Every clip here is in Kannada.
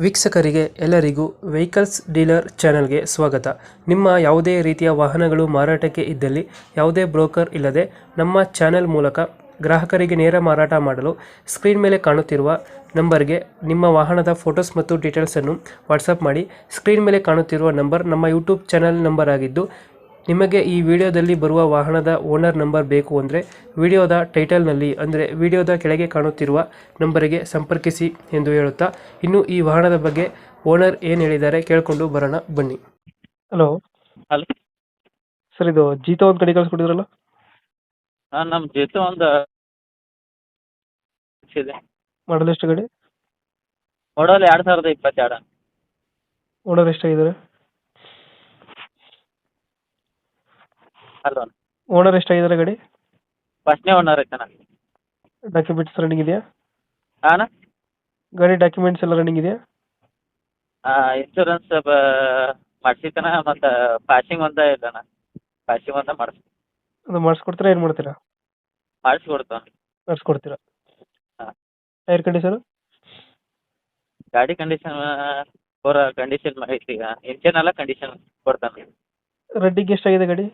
ವೀಕ್ಷಕರಿಗೆ ಎಲ್ಲರಿಗೂ ವೆಹಿಕಲ್ಸ್ ಡೀಲರ್ ಚಾನೆಲ್ಗೆ ಸ್ವಾಗತ. ನಿಮ್ಮ ಯಾವುದೇ ರೀತಿಯ ವಾಹನಗಳು ಮಾರಾಟಕ್ಕೆ ಇದ್ದಲ್ಲಿ ಯಾವುದೇ ಬ್ರೋಕರ್ ಇಲ್ಲದೆ ನಮ್ಮ ಚಾನೆಲ್ ಮೂಲಕ ಗ್ರಾಹಕರಿಗೆ ನೇರ ಮಾರಾಟ ಮಾಡಲು ಸ್ಕ್ರೀನ್ ಮೇಲೆ ಕಾಣುತ್ತಿರುವ ನಂಬರ್ಗೆ ನಿಮ್ಮ ವಾಹನದ ಫೋಟೋಸ್ ಮತ್ತು ಡೀಟೇಲ್ಸನ್ನು ವಾಟ್ಸಪ್ ಮಾಡಿ. ಸ್ಕ್ರೀನ್ ಮೇಲೆ ಕಾಣುತ್ತಿರುವ ನಂಬರ್ ನಮ್ಮ ಯೂಟ್ಯೂಬ್ ಚಾನೆಲ್ ನಂಬರ್ ಆಗಿದ್ದು, ನಿಮಗೆ ಈ ವಿಡಿಯೋದಲ್ಲಿ ಬರುವ ವಾಹನದ ಓನರ್ ನಂಬರ್ ಬೇಕು ಅಂದರೆ ವಿಡಿಯೋದ ಟೈಟಲ್ನಲ್ಲಿ ಅಂದರೆ ವಿಡಿಯೋದ ಕೆಳಗೆ ಕಾಣುತ್ತಿರುವ ನಂಬರಿಗೆ ಸಂಪರ್ಕಿಸಿ ಎಂದು ಹೇಳುತ್ತಾ, ಇನ್ನು ಈ ವಾಹನದ ಬಗ್ಗೆ ಓನರ್ ಏನು ಹೇಳಿದ್ದಾರೆ ಕೇಳಿಕೊಂಡು ಬರೋಣ ಬನ್ನಿ. Hello hello. ಸರ್, ಇದು ಜೀತೋ ಒಂದು ಕಡೆ ಕಳಿಸ್ಕೊಟ್ಟಿದ್ರಲ್ಲ, ಹಾಂ, ನಮ್ಮ ಜೊತೆ ಒಂದು ಇದೆ. ಮಾಡಲ್ ಎಷ್ಟು ಗಾಡಿ? ಮಾಡಲ್ 2022. ಓನರ್ ಎಷ್ಟಾಗಿದ್ದಾರೆ? ಹಲೋ. ಓನರ್ ಎಷ್ಟಾಗಿದ್ದಾರೆ ಗಾಡಿ? ಫಸ್ಟ್ನೇ ಓನರ್ ಐತಣ್ಣ. ಡಾಕ್ಯುಮೆಂಟ್ಸ್ ರನ್ನಿಂಗ್ ಇದೆಯಾ? ಹಾಂ. ಗಾಡಿ ಡಾಕ್ಯುಮೆಂಟ್ಸ್ ಎಲ್ಲ ರನ್ನಿಂಗ್ ಇದೆಯಾ? ಇನ್ಶೂರೆನ್ಸ್ ಮಾಡಿಸಿತನ, ಮತ್ತು ಪಾಸಿಂಗ್ ಒಂದೇ ಇಲ್ಲಣ್ಣ. ಪಾಸಿಂಗ್ ಒಂದೇ ಅದು ಮಾಡಿಸ್ಕೊಡ್ತೀರಾ, ಏನು ಮಾಡ್ತೀರಾ? ಮಾಡಿಸ್ಕೊಡ್ತಾನೆ. ಮಾಡಿಸ್ಕೊಡ್ತೀರಾ? ಹಾಂ. Tyre condition? ಗಾಡಿ ಕಂಡೀಷನ್ ಪೂರ ಕಂಡೀಷನ್ ಐತಿ. ಈಗ ಇಂಜನ್ ಎಲ್ಲ ಕಂಡೀಷನ್ ಕೊಡ್ತಾನೆ. ರನ್ನಿಂಗ್ ಎಷ್ಟಾಗಿದೆ ಗಾಡಿ?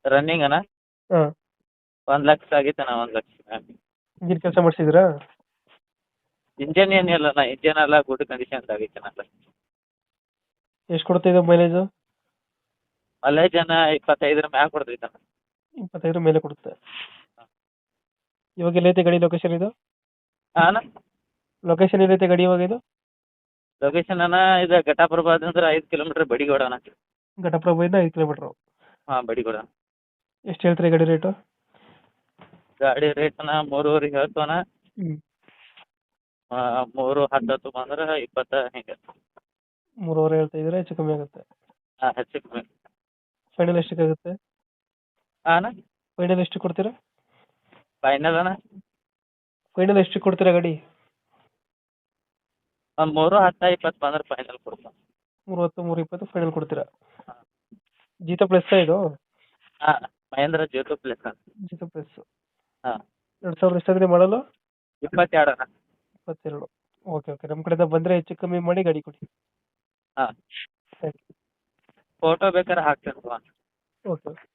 ರನ್ನಿಂಗ್ ಅಣ್ಣ ಹಾಂ. 1,00,000 ಆಗಿತ್ತಣ್ಣ. 1,00,000. ಇಂಜಿನ್ ಕೆಲಸ ಮಾಡಿಸಿದ್ರಾ? ಇಂಜನ್ ಏನಿಲ್ಲಣ್ಣ, ಇಂಜನ್ ಎಲ್ಲ ಗುಡ್ ಕಂಡೀಷನ್ ಆಗೈತಣ್ಣ. ಎಷ್ಟು ಕೊಡ್ತಾ ಇದೆ ಮೈಲೇಜು? ಮೈಲೇಜ್ ಅಣ್ಣ 25 ಮ್ಯಾಗ ಕೊಡ್ತೈತಣ್ಣ. 25 ಮೇಲೆ ಕೊಡುತ್ತೆ. ಇವಾಗ ಎಲ್ಲೈತೆ ಗಾಡಿ ಲೊಕೇಶನ್ ಇದು? ಹಾಂ ಅಣ್ಣ. ಲೊಕೇಶನ್ ಎಲ್ಲೈತೆ ಗಾಡಿ ಇವಾಗ ಇದು? ಲೊಕೇಶನ್ ಅಣ್ಣ ಇದು ಘಟಪ್ರಭಾ ಅಂದ್ರೆ 5 ಕಿಲೋಮೀಟ್ರ್ ಬಡಿಗೋಡ ಅಣ್ಣ. ಘಟಪ್ರಭೆಯಿಂದ 5 ಕಿಲೋಮೀಟ್ರು. ಹಾಂ, ಬಡಿಗೋಡ. ಎಷ್ಟು ಹೇಳ್ತೀರಿ ಗಾಡಿ ರೇಟು? ಗಾಡಿ ರೇಟ್ ಅಣ್ಣ 3.5 ಹೇಳ್ತವಣ್ಣ. ಹ್ಞೂ. 3.10 ಬಂದ್ರೆ 20 ಹಿಂಗೆ. 3.5 ಹೇಳ್ತಾ ಇದ್ರೆ ಹೆಚ್ಚು ಕಮ್ಮಿ ಆಗುತ್ತೆ. ಹಾಂ, ಹೆಚ್ಚು ಕಮ್ಮಿ. ಫೈನಲ್ ಎಷ್ಟಕ್ಕಾಗುತ್ತೆ? ಹಾಂ ಅಣ್ಣ. ಫೈನಲ್ ಎಷ್ಟು ಕೊಡ್ತೀರಾ? ಫೈನಲ್ ಅಣ್ಣ ಫೈನಲ್ ಎಷ್ಟು ಕೊಡ್ತೀರಾ ಗಾಡಿ? ಒಂದು 3.10, 20 ಬಂದ್ರೆ ಫೈನಲ್ ಕೊಡ್ತಾನೆ. 310, 320 ಫೈನಲ್ ಕೊಡ್ತೀರಾ? ಜೀತೋ ಪ್ಲಸ್ ಇದು? ಹಾಂ, ಮಹೇಂದ್ರ ಜ್ಯೋತಿ ಪ್ಲೇಸ್ ಅಣ್ಣ. ಜೀತೋ ಪ್ಲಸ್. ಹಾಂ. 2000 ಎಷ್ಟಾಗಿದೆ ಮಾಡಲು? 22 ಅಣ್ಣ. 22. ಓಕೆ ಓಕೆ, ನಮ್ಮ ಕಡೆಯಿಂದ ಬಂದರೆ ಹೆಚ್ಚು ಕಮ್ಮಿ ಮಾಡಿ ಗಾಡಿ ಕೊಡಿ. ಹಾಂ. Thank you. ಫೋಟೋ ಬೇಕಾದ್ರೆ ಹಾಕ್ತೇನೆ. Okay okay.